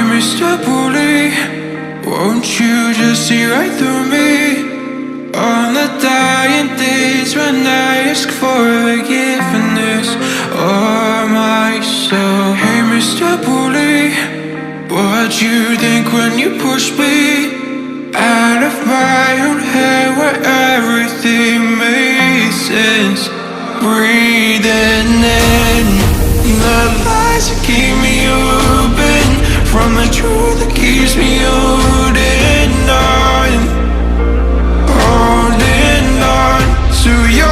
Mr. Bully, won't you just see right through me? On the dying days when I ask for forgiveness or myself. Hey Mr. Bully, what'd you think when you pushed me out of my own head where everything made sense? Breathing in the lies that keep me open from the truth that keeps me holding on to your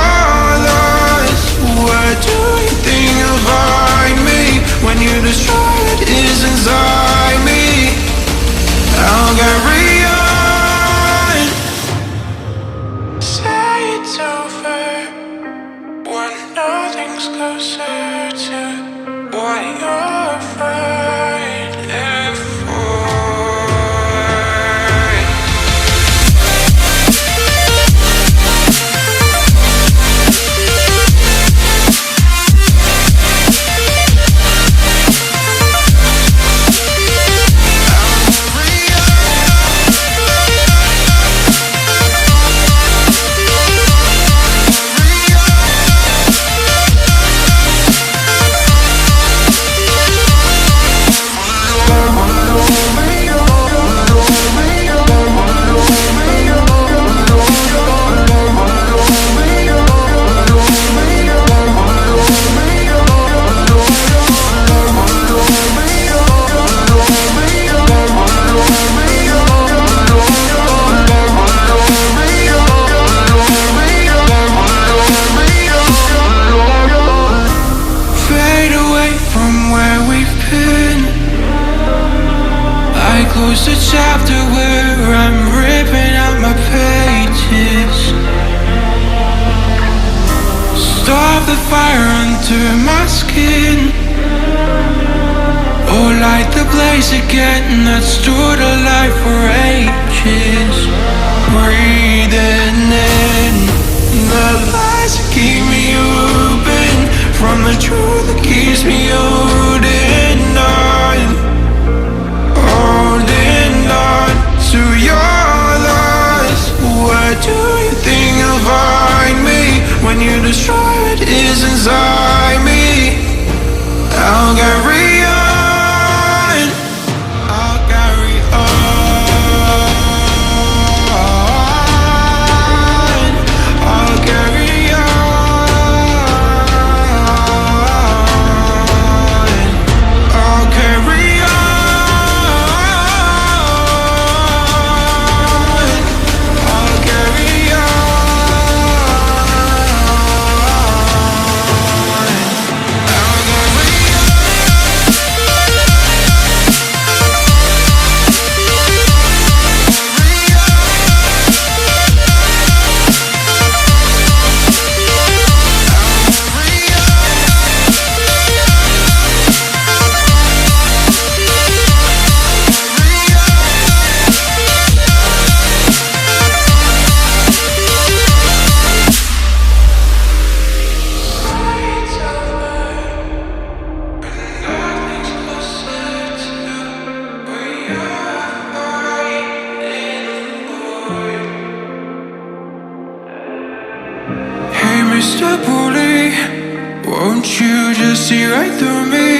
loss. What do you think of me when you destroy what is inside me? I'll carry on. Say it's over when nothing's closer to what you're afraid for. Close the chapter where I'm ripping out my pages. Stop the fire under my skin, or light the blaze again that stood alive for ages. Breathing in the lies that keep me open from the truth that keeps me holding on to your loss. What do you think of me when you destroy what is inside me? I'll carry on. I'll carry on. I'll carry on. I'll carry on. Mr. Bully, won't you just see right through me?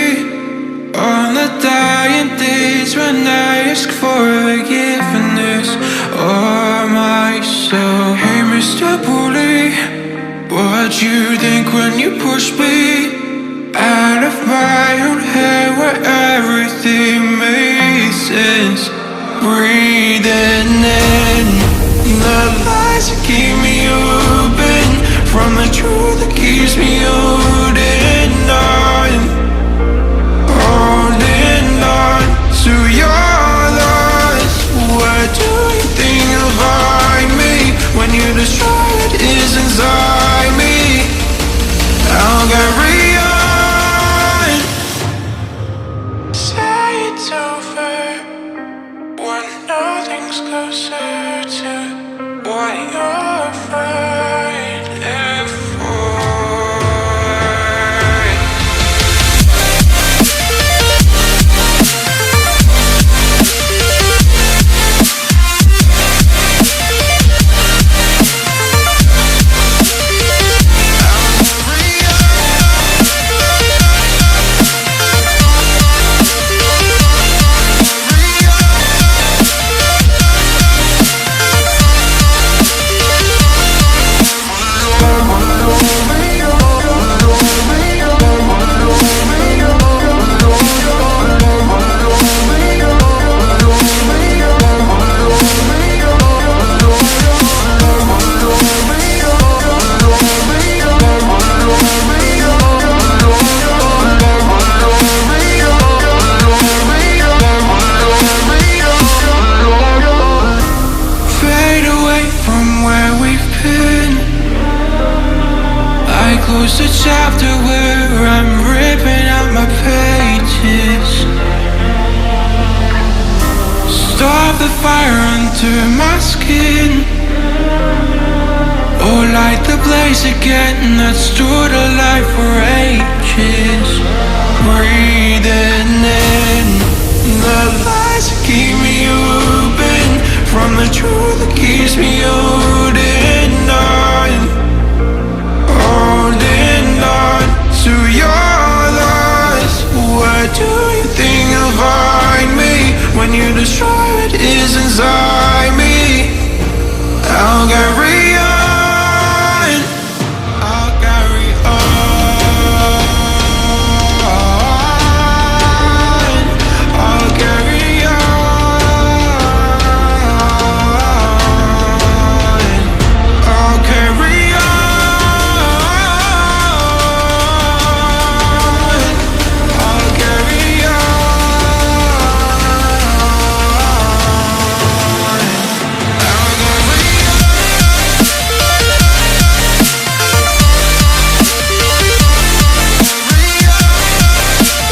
On the dying days when I ask for forgiveness or myself. Hey Mr. Bully, what'd you think when you pushed me out of my own head where everything made sense? Breathing in the lies that keep me open from the truth that keeps me holding on to your loss. What do you think of me when you destroy what is inside me? I'll carry on. Say it's over when nothing's closer to what you're afraid for. the fire under my skin, or light the blaze again that stood alive for ages. Breathing in the lies that keep me open, from the truth that keeps me holding on, holding on to your loss. Where do you think you'll find me when you destroy what is inside me? I'll get rid